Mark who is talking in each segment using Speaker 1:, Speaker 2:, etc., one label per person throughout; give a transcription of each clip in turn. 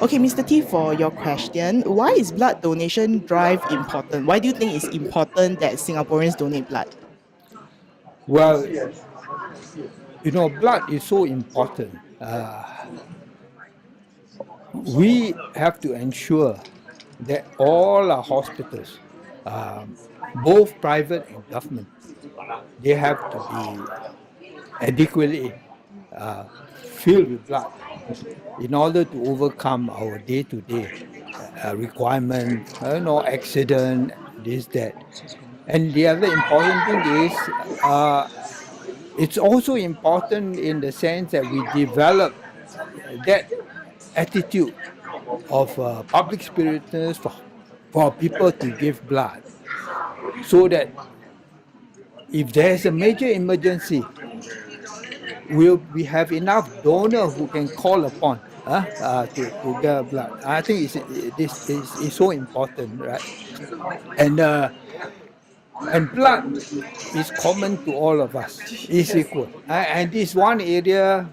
Speaker 1: Okay, Mr. T, for your question, why is blood donation drive important? Why do you think it's important that Singaporeans donate blood?
Speaker 2: Well, blood is so important. We have to ensure that all our hospitals, both private and government, they have to be adequately filled with blood in order to overcome our day-to-day requirement, accident, this, that. And the other important thing is, it's also important in the sense that we develop that attitude of public spiritness for people to give blood, so that if there's a major emergency, we have enough donor who can call upon to get blood. I think this is so important, right? And blood is common to all of us, is equal. And this one area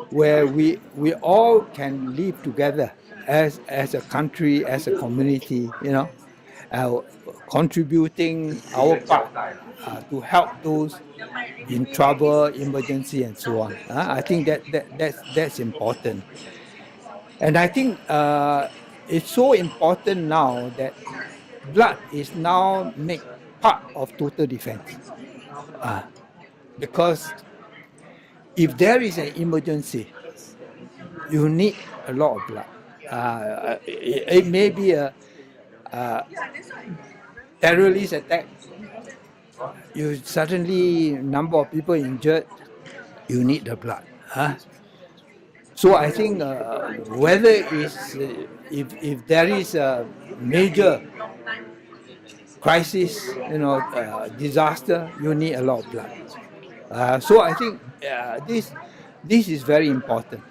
Speaker 2: where we all can live together as a country, as a community, contributing our part to help those in trouble, emergency, and so on. I think that's important. And I think it's so important now that blood is now made part of total defense. Because if there is an emergency, you need a lot of blood. It may be a terrorist attack. You suddenly number of people injured, you need the blood. So I think whether it's if there is a major crisis, disaster, you need a lot of blood. So I think this is very important.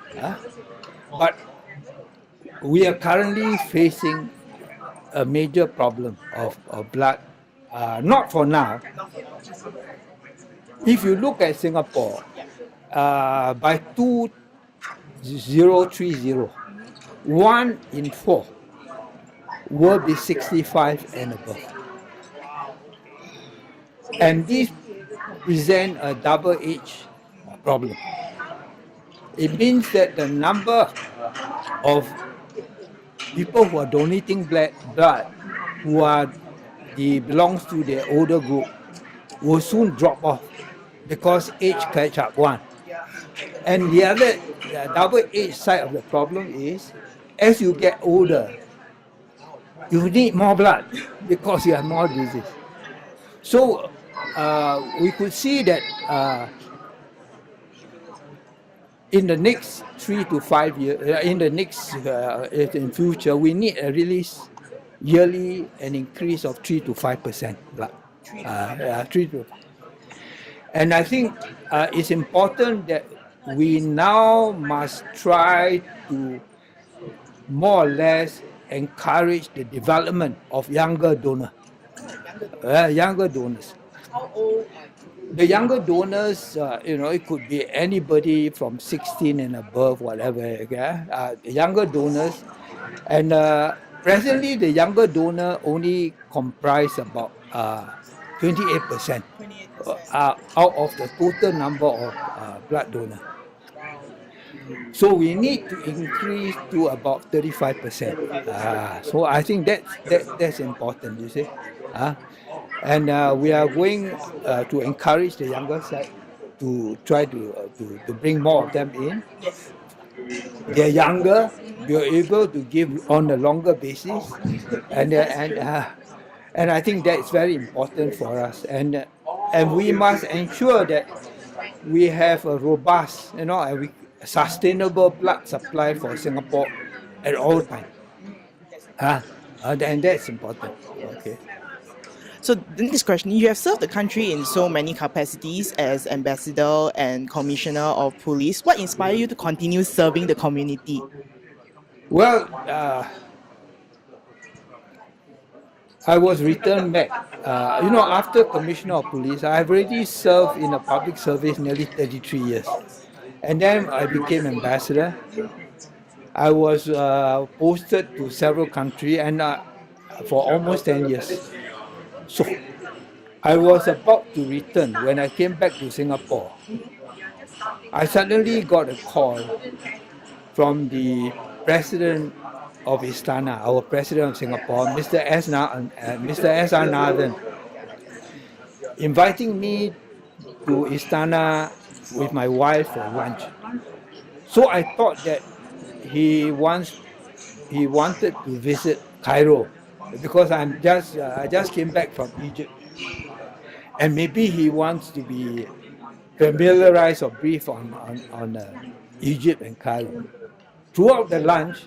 Speaker 2: But we are currently facing a major problem of blood. Not for now. If you look at Singapore, by 2030, 1 in 4 will be 65 and above. And this presents a double-edged problem. It means that the number of people who are donating blood, who belongs to the older group, will soon drop off because age catch up, one. And the other double-edged side of the problem is, as you get older, you need more blood because you have more disease. So we could see that in the next 3 to 5 years, in future, we need a release yearly an increase of 3 to 5% blood. 3 to 5. And I think it's important that we now must try to more or less encourage the development of younger donors. The younger donors, it could be anybody from 16 and above, whatever. The younger donors, and presently the younger donor only comprise about 28% out of the total number of blood donors. So we need to increase to about 35%. So I think that's important, you see. And we are going to encourage the younger side to try to bring more of them in.
Speaker 1: Yes.
Speaker 2: They're younger, we're able to give on a longer basis, and I think that's very important for us. And we must ensure that we have a robust, sustainable blood supply for Singapore at all times. And that's important. Okay.
Speaker 1: So the next question, you have served the country in so many capacities as ambassador and commissioner of police. What inspired you to continue serving the community?
Speaker 2: Well, I was returned back. After commissioner of police, I've already served in a public service nearly 33 years. And then I became ambassador. I was posted to several countries and for almost 10 years. So I was about to return. When I came back to Singapore, I suddenly got a call from the president of Istana, our president of Singapore, Mr. S.R. Nathan, inviting me to Istana with my wife for lunch. So I thought that he wanted to visit Cairo because I just came back from Egypt, and maybe he wants to be familiarized or brief on Egypt and Cairo. Throughout the lunch,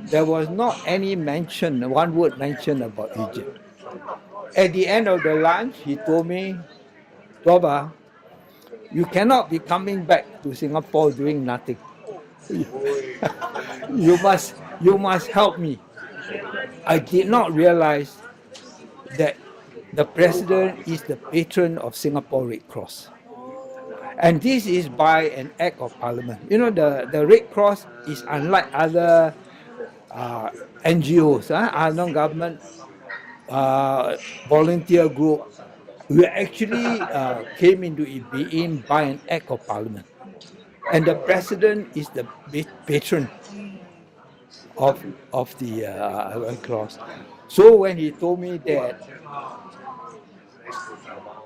Speaker 2: there was not any mention, one word mentioned about Egypt. At the end of the lunch, he told me, Toba, you cannot be coming back to Singapore doing nothing. you must help me. I did not realize that the president is the patron of Singapore Red Cross. And this is by an act of parliament. You know, the Red Cross is unlike other NGOs, non-government volunteer group. We actually came into being by an act of parliament. And the president is the patron of the Red Cross. So when he told me that,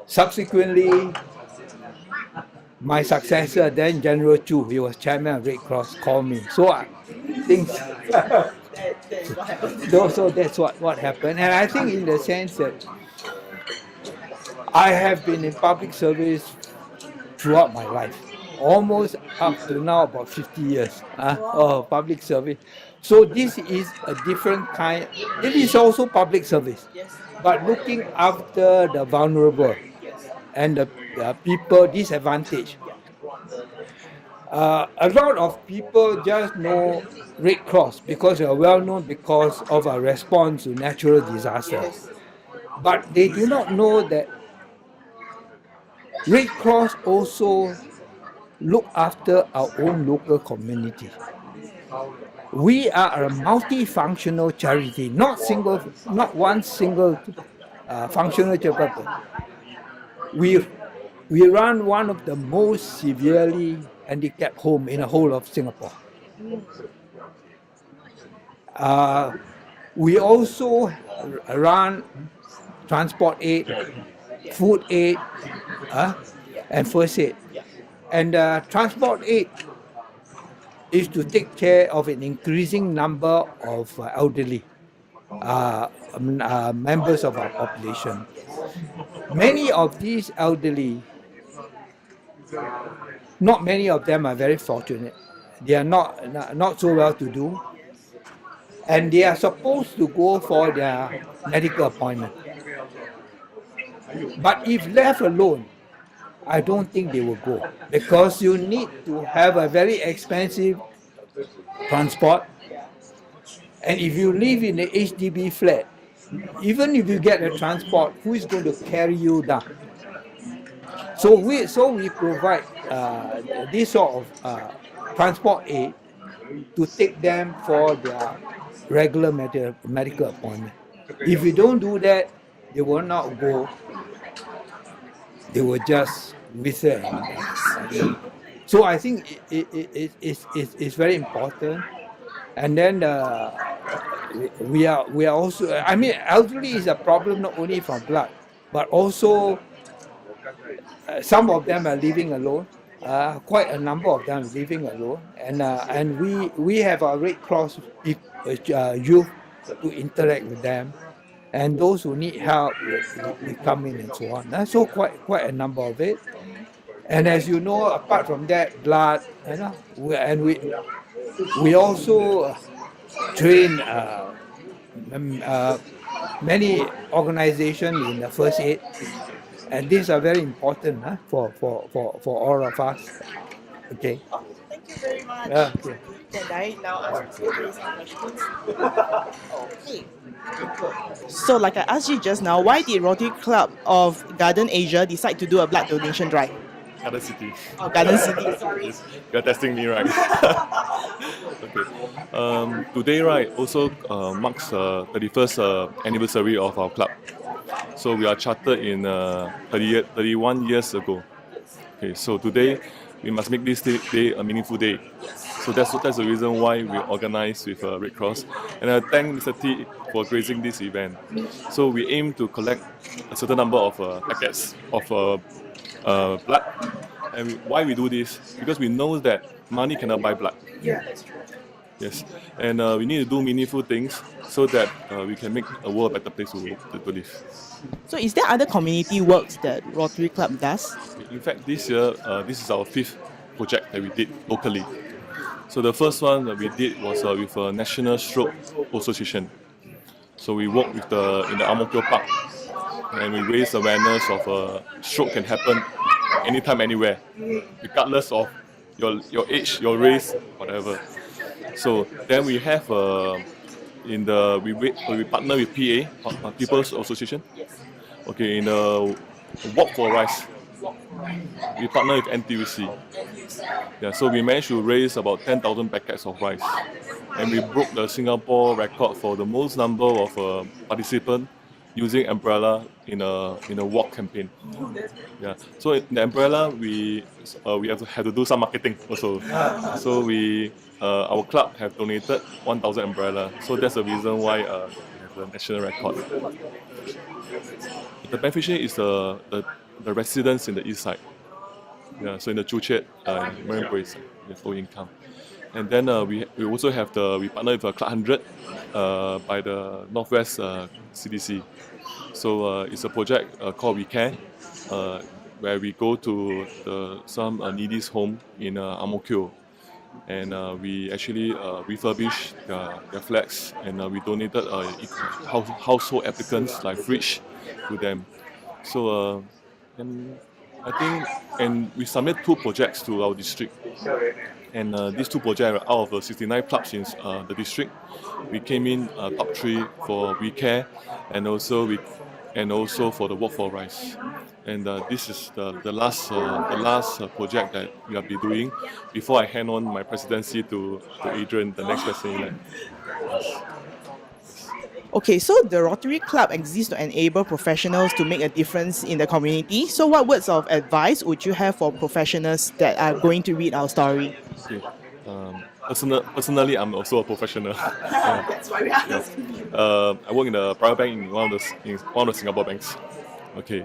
Speaker 2: subsequently, my successor, then General Chu, he was chairman of Red Cross, called me. So I think so that's what happened. And I think in the sense that I have been in public service throughout my life, almost up to now about 50 years of public service. So this is a different kind. It is also public service, but looking after the vulnerable and the people disadvantaged. A lot of people just know Red Cross because they are well known because of our response to natural disasters. But they do not know that Red Cross also look after our own local community. We are a multifunctional charity, not one single functional charity. We run one of the most severely handicapped homes in the whole of Singapore. We also run transport aid, food aid, and first aid. And transport aid is to take care of an increasing number of elderly members of our population. Many of these elderly, not many of them are very fortunate. They are not so well to do, and they are supposed to go for their medical appointment. But if left alone, I don't think they will go, because you need to have a very expensive transport. And if you live in a HDB flat, even if you get a transport, who is going to carry you down? So we provide this sort of transport aid to take them for their regular medical appointment. If you don't do that, they will not go. They will just wither. So I think it's very important. And then we are also, I mean, elderly is a problem not only from blood, but also some of them are living alone. Quite a number of them are living alone, and we have our Red Cross youth to interact with them, and those who need help we come in and so on. So quite a number of it. And as you know, apart from that, blood, we also train many organizations in the first aid, and these are very important for all of us. Okay.
Speaker 1: Thank you very much.
Speaker 2: Okay.
Speaker 1: Can I now ask you some questions? Okay. So, like I asked you just now, why did Rotary Club of Garden Asia decide to do a blood donation drive?
Speaker 3: Garden City.
Speaker 1: Oh, Garden City, sorry.
Speaker 3: You're testing me, right? Okay. Today, right, also marks 31st anniversary of our club. So we are chartered in 31 years ago. Okay, so today we must make this day a meaningful day. So that's the reason why we organize with Red Cross. And I thank Mr. T for organizing this event. So we aim to collect a certain number of packets of blood. And why we do this? Because we know that money cannot buy blood. Yes, and we need to do meaningful things so that we can make a world a better place to live.
Speaker 1: So is there other community works that Rotary Club does?
Speaker 3: In fact, this year, this is our 5th project that we did locally. So the first one that we did was with a National Stroke Association. So we worked with in the Ang Mo Kio Park, and we raised awareness of stroke can happen anytime, anywhere, regardless of your age, your race, whatever. So then we have we partner with PA, People's Association. Okay, in the Walk for Rice, we partner with NTUC. Yeah, so we managed to raise about 10,000 packets of rice, and we broke the Singapore record for the most number of participants using umbrella in a walk campaign. Yeah, so in the umbrella we have to do some marketing also. So our club have donated 1,000 umbrella. So that's the reason why we have the national record. The beneficiary is the residents in the east side. Yeah, so in the Chuchet, Marine Parade, with low income. And then we also have we partner with Club 100 by the Northwest CDC. So it's a project called We Care, where we go to some needies home in Ang Mo Kio, and we actually refurbish their flats, and we donated household applicants like fridge to them. So and I think, and we submit 2 projects to our district, and these 2 projects are out of the 69 clubs in the district. We came in top 3 for We Care, and also for the Walk for Rice. And this is the last project that we will be doing before I hand on my presidency to Adrian, the next president.
Speaker 1: Okay, so the Rotary Club exists to enable professionals to make a difference in the community. So what words of advice would you have for professionals that are going to read our story?
Speaker 3: Okay. Personally, I'm also a professional.
Speaker 1: That's why we are asking you.
Speaker 3: I work in the private bank in one of the Singapore banks. Okay.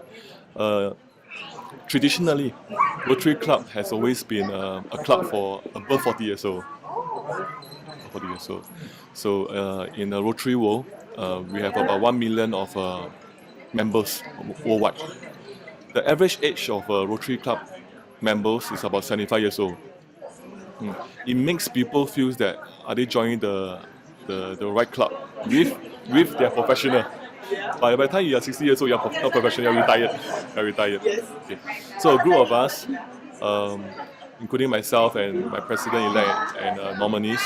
Speaker 3: Traditionally, Rotary Club has always been a club for above 40 years old. 40 years old. So in the Rotary world, we have about 1 million of members worldwide. The average age of Rotary Club members is about 75 years old. It makes people feel that are they joining the right club with their professional. By the time you are 60 years old, you're not professional, you're retired. Okay. So a group of us, including myself and my president-elect and nominees,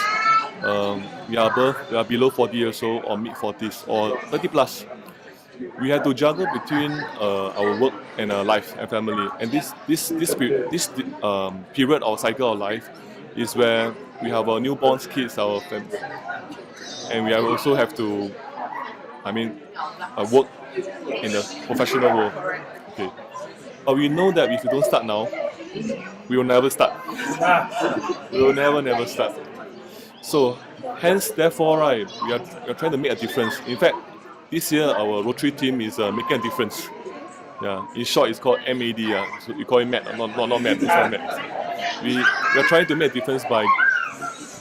Speaker 3: we are below 40 years old or mid-40s or 30 plus. We have to juggle between our work and our life and family. And this period or cycle of life is where we have our newborns, kids, our family, and we also have to, work in the professional world. Okay, but we know that if we don't start now, we will never start. We will never start. So, hence, therefore, right, we are trying to make a difference. In fact, this year our Rotary team is making a difference. Yeah, in short, it's called MAD. So you call it MAD, not MAD. It's not MAD. We are trying to make a difference by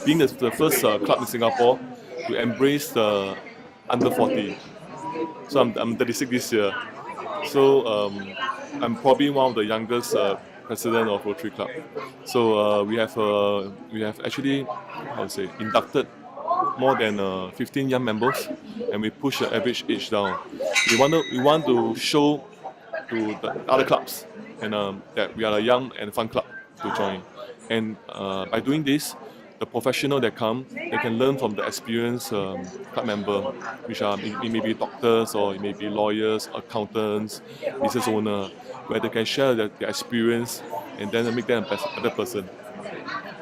Speaker 3: being the first club in Singapore to embrace the under 40. So I'm 36 this year. So I'm probably one of the youngest president of Rotary Club. So we have actually, inducted more than 15 young members, and we push the average age down. We want to show to the other clubs and that we are a young and fun club to join. And by doing this, the professional that come, they can learn from the experienced club member, which are it may be doctors or it may be lawyers, accountants, business owner, where they can share their experience and then make them a better person.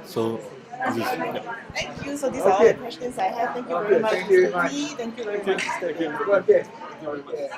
Speaker 3: So Yeah.
Speaker 1: Thank you. So these are all the questions I have. Thank you very much, Mr. T. Thank you very much, Mr. T.
Speaker 2: Okay.